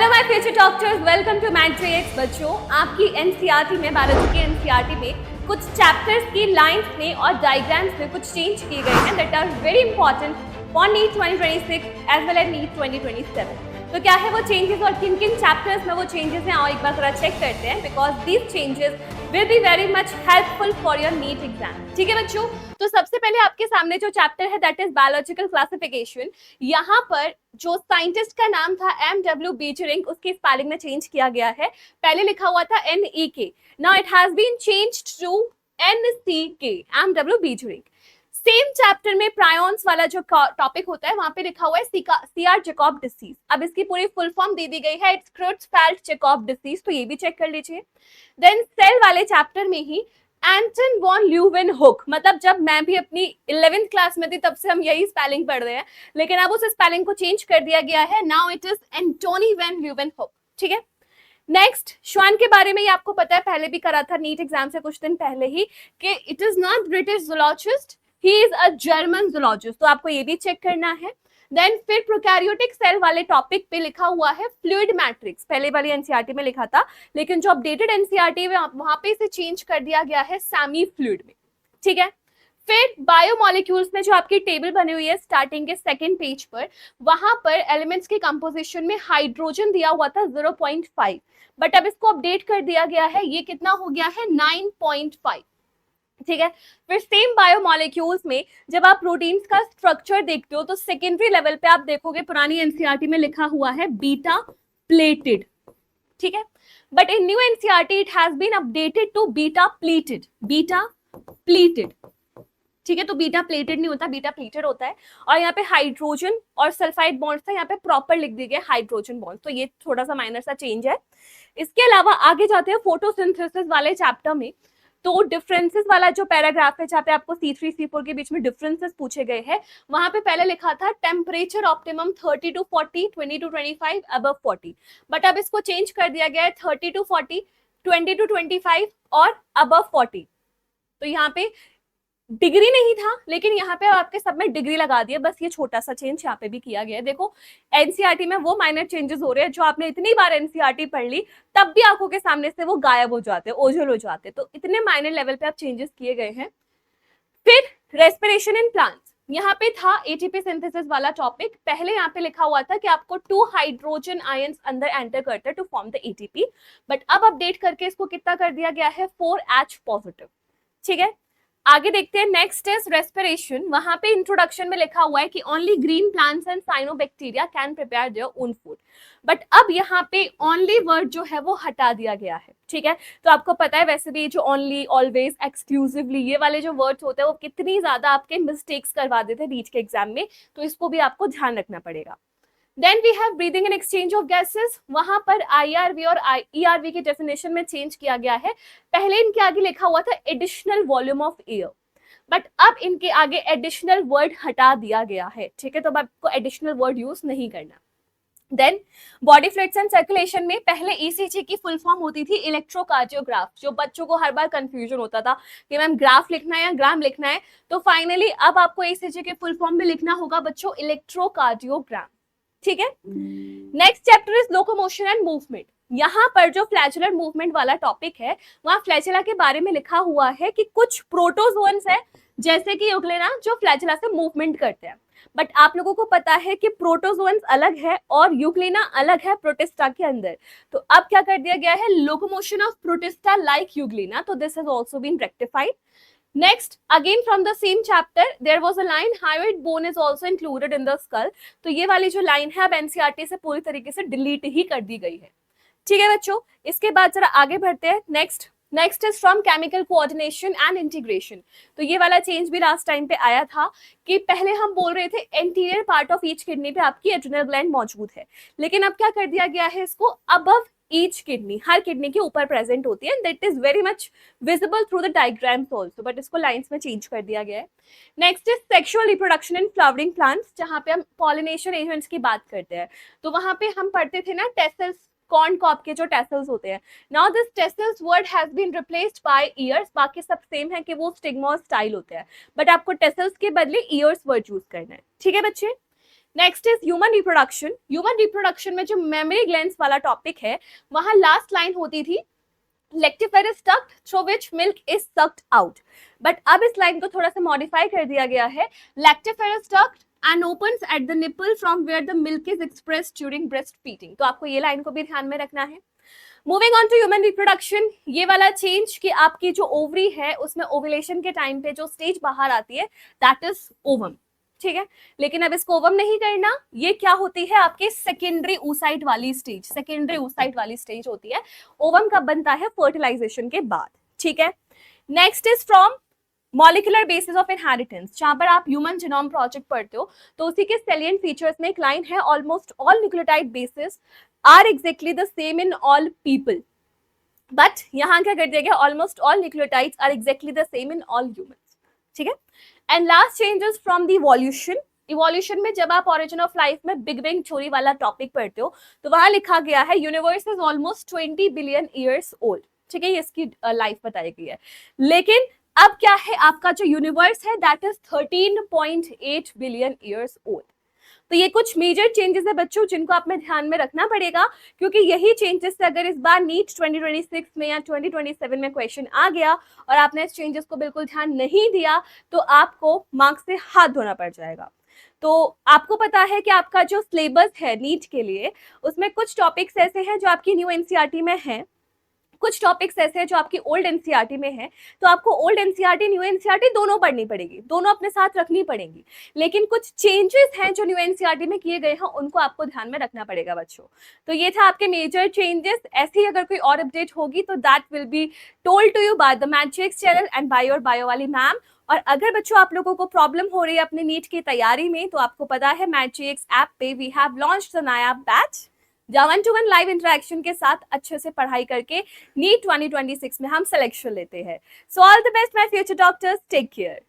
Hello my future doctors, welcome to Matrix. बच्चों, आपकी NCERT में, बायोलॉजी की एनसीईआरटी में कुछ चैप्टर्स की लाइंस में और डायग्राम्स में कुछ चेंज किए गए हैं that are very important for NEET 2026 as well as NEET 2027। तो क्या है वो चेंजेस और किन किन चैप्टर्स में वो चेंजेस हैं, और एक बार थोड़ा चेक करते हैं because these changes will be very much helpful for your NEET exam. ठीक है बच्चों, तो सबसे पहले आपके सामने जो चैप्टर है दैट इज बायोलॉजिकल क्लासिफिकेशन। यहाँ पर जो साइंटिस्ट का नाम था M.W. बीजरिंग, उसकी स्पेलिंग में चेंज किया गया है। पहले लिखा हुआ था NEK, now it has been changed to NCK, M.W. Beijerinck. Same chapter में प्रायोन्स वाला जो टॉपिक होता है वहां पे लिखा हुआ है सीआर जैकब डिसीज। अब इसकी पूरी फुल फॉर्म दे दी गई है, इट्स क्रुट्ज़फेल्ड जैकब डिसीज, तो ये भी चेक कर लीजिए। देन सेल वाले चैप्टर में ही एंटन वॉन ल्यूवेनहुक, मतलब जब मैं भी अपनी 11th क्लास में थी तब से हम यही स्पेलिंग पढ़ रहे हैं, लेकिन अब उस स्पेलिंग को चेंज कर दिया गया है, now it is Antonie van Leeuwenhoek. ठीक है, नेक्स्ट श्वान के बारे में ही आपको पता है, पहले भी करा था नीट एग्जाम से कुछ दिन पहले ही, कि it is not British zoologist, he is a German zoologist, तो आपको ये भी चेक करना है। देन फिर प्रोकैरियोटिक सेल वाले टॉपिक पे लिखा हुआ है फ्लूइड मैट्रिक्स, पहले वाली एनसीईआरटी में लिखा था, लेकिन जो अपडेटेड एनसीईआरटी में वहां पे इसे चेंज कर दिया गया है सेमी फ्लूइड में। ठीक है, फिर बायोमोलिक्यूल्स में जो आपकी टेबल बनी हुई है स्टार्टिंग के सेकंड पेज पर, वहां पर एलिमेंट्स के कंपोजिशन में हाइड्रोजन दिया हुआ था 0.5, बट अब इसको अपडेट कर दिया गया है, ये कितना हो गया है 9.5। ठीक है, फिर सेम बायोमोलिक्यूल्स में जब आप प्रोटीन्स का स्ट्रक्चर देखते हो तो सेकेंडरी लेवल पे आप देखोगे पुरानी एनसीईआरटी में लिखा हुआ है बीटा प्लेटेड। ठीक है, but in new NCERT it has been updated to beta pleated, beta pleated. ठीक है, तो बीटा प्लेटेड नहीं होता, बीटा प्लीटेड होता है। और यहाँ पे हाइड्रोजन और सल्फाइड बॉन्ड्स था, यहाँ पे प्रॉपर लिख दिए गए हाइड्रोजन बॉन्ड्स, तो ये थोड़ा सा माइनर सा चेंज है। इसके अलावा आगे जाते हैं फोटोसिंथेसिस वाले चैप्टर में, तो डिफरेंसेस वाला जो पैराग्राफ है जहाँ पे आपको C3 C4 के बीच में डिफरेंसेस पूछे गए हैं, वहां पे पहले लिखा था temperature optimum 30 to 40, 20 to 25, above 40, but अब इसको चेंज कर दिया गया है 30 to 40, 20 to 25 और अबव 40। तो यहाँ पे डिग्री नहीं था, लेकिन यहाँ पे आपके सब में डिग्री लगा दिया, बस ये छोटा सा चेंज यहाँ पे भी किया गया है। देखो एनसीईआरटी में वो माइनर चेंजेस हो रहे हैं जो आपने इतनी बार एनसीईआरटी पढ़ ली तब भी आंखों के सामने से वो गायब हो जाते, ओझल हो जाते, तो इतने माइनर लेवल पे आप चेंजेस किए गए हैं। फिर रेस्पिरेशन इन प्लांट्स, यहाँ पे था एटीपी सिंथेसिस वाला टॉपिक। पहले यहाँ पे लिखा हुआ था कि आपको 2 हाइड्रोजन आयंस अंदर एंटर करते हैं to form the ATP, but अब अपडेट करके इसको कितना कर दिया गया है 4H पॉजिटिव। ठीक है, आगे देखते हैं, नेक्स्ट इज रेस्पिरेशन। वहां पे इंट्रोडक्शन में लिखा हुआ है कि only green plants and cyanobacteria can prepare their own food, but अब यहाँ पे ओनली वर्ड जो है वो हटा दिया गया है। ठीक है, तो आपको पता है वैसे भी जो ओनली, ऑलवेज, एक्सक्लूसिवली, ये वाले जो वर्ड्स होते हैं वो कितनी ज्यादा आपके मिस्टेक्स करवा देते हैं नीट के एग्जाम में, तो इसको भी आपको ध्यान रखना पड़ेगा। Then we have breathing and exchange of gases, वहां पर IRV और ERV की डेफिनेशन में चेंज किया गया है। पहले इनके आगे लिखा हुआ था additional volume of air, but अब इनके आगे एडिशनल वर्ड हटा दिया गया है। ठीक है, तो अब आपको एडिशनल वर्ड यूज नहीं करना। Then body fluids and circulation में पहले ECG की फुल फॉर्म होती थी इलेक्ट्रोकार्डियोग्राफ, जो बच्चों को हर बार कंफ्यूजन होता था कि मैम ग्राफ लिखना है या ग्राम लिखना है, तो फाइनली अब आपको ECG के फुल फॉर्म में लिखना होगा बच्चों इलेक्ट्रोकार्डियोग्राम। ठीक है, next chapter is locomotion and movement. यहाँ पर जो फ्लैचुलर मूवमेंट वाला टॉपिक है, वहां फ्लैचुला के बारे में लिखा हुआ है कि कुछ प्रोटोजोन्स है जैसे कि यूग्लिना जो फ्लैचुला से मूवमेंट करते हैं, बट आप लोगों को पता है कि प्रोटोजोन्स अलग है और यूग्लिना अलग है प्रोटिस्टा के अंदर, तो अब क्या कर दिया गया है locomotion of Protista like Euglena, तो this has also been rectified. Next, again from the same chapter, there was a line hyoid bone is also included in the skull, तो ये वाली जो लाइन है अब एनसीईआरटी से पूरी तरीके से डिलीट ही कर दी गई है। ठीक है बच्चों, इसके बाद जरा आगे बढ़ते हैं। Next is from chemical coordination and integration, तो ये वाला चेंज भी लास्ट टाइम पे आया था कि पहले हम बोल रहे थे anterior part of each kidney पे आपकी एड्रिनल ग्लैंड मौजूद है, लेकिन अब क्या कर दिया गया है इसको अबव ईच किडनी, हर किडनी के ऊपर प्रेजेंट होती है, that is very much visible through the diagrams also, but इसको लाइंस में चेंज कर दिया गया है। Next is sexual reproduction in flowering plants, जहां पे हम पॉलिनेशन एजेंट्स की बात करते हैं, तो वहां पे हम पढ़ते थे ना टेसल्स, कॉर्न कॉप के जो टेसल्स होते हैं, now this tassels word has been replaced by ears, बाकी सब सेम है कि वो स्टिग्मा स्टाइल होते हैं, बट आपको टेसल्स के बदले ईयर्स वर्ड यूज करना है। ठीक है बच्चे, next is human reproduction. Human reproduction में जो मेमरी ग्लैंड्स वाला टॉपिक है, वहां लास्ट लाइन होती थी lactiferous duct through which milk is sucked out, but अब इस लाइन को थोड़ा सा मॉडिफाई कर दिया गया है, lactiferous duct and opens at the nipple from where the milk is expressed during breastfeeding। तो आपको ये लाइन को भी ध्यान में रखना है। Moving on to human reproduction, ये वाला चेंज कि आपकी जो ओवरी है उसमें ओवुलेशन के टाइम पे जो स्टेज बाहर आती है दैट इज ओवम, ठीक है। लेकिन अब इसको ओवम नहीं करना, ये क्या होती है आपकी सेकेंडरी oocyte वाली स्टेज, सेकेंडरी oocyte वाली स्टेज होती है। ओवम कब बनता है? फर्टिलाइजेशन के बाद, ठीक है। Next is from molecular basis of inheritance. जहां पर आप ह्यूमन जीनोम प्रोजेक्ट पढ़ते हो तो उसी के सेलिएंट फीचर्स में एक लाइन है, almost all nucleotide bases are exactly the same in all people, but यहाँ क्या कर दिया गया, almost all nucleotides are exactly the same in all humans, ठीक है। And last changes from the evolution. Evolution में जब आप ओरिजिन ऑफ लाइफ में बिग बैंग थ्योरी वाला टॉपिक पढ़ते हो तो वहां लिखा गया है universe is almost 20 billion years old, ठीक है, ये इसकी लाइफ बताई गई है। लेकिन अब क्या है, आपका जो यूनिवर्स है that is 13.8 billion years old. तो ये कुछ मेजर चेंजेस है बच्चों जिनको आप में ध्यान में रखना पड़ेगा, क्योंकि यही चेंजेस से अगर इस बार नीट 2026 में या 2027 में क्वेश्चन आ गया और आपने इस चेंजेस को बिल्कुल ध्यान नहीं दिया तो आपको मार्क्स से हाथ धोना पड़ जाएगा। तो आपको पता है कि आपका जो सिलेबस है नीट के लिए उसमें कुछ टॉपिक्स ऐसे हैं जो आपकी न्यू एनसीईआरटी में हैं, कुछ टॉपिक्स ऐसे हैं जो आपकी ओल्ड एनसीईआरटी में है। तो आपको ओल्ड एनसीईआरटी न्यू एनसीईआरटी दोनों पढ़नी पड़ेगी, दोनों अपने साथ रखनी पड़ेंगी। लेकिन कुछ चेंजेस हैं जो न्यू एनसीईआरटी में किए गए हैं उनको आपको ध्यान में रखना पड़ेगा बच्चों। तो ये था आपके मेजर चेंजेस। ऐसे ही अगर कोई और अपडेट होगी तो that will be told to you by the maths channel and by your bio वाली मैम। और अगर बच्चों आप लोगों को प्रॉब्लम हो रही है अपने नीट की तैयारी में तो आपको पता है मैथ्स ऐप पे वी हैव लॉन्च्ड द नया बैच, जहाँ 1-to-1 लाइव इंटरेक्शन के साथ अच्छे से पढ़ाई करके नीट 2026 में हम सिलेक्शन लेते हैं। So all the best my future doctors, take care.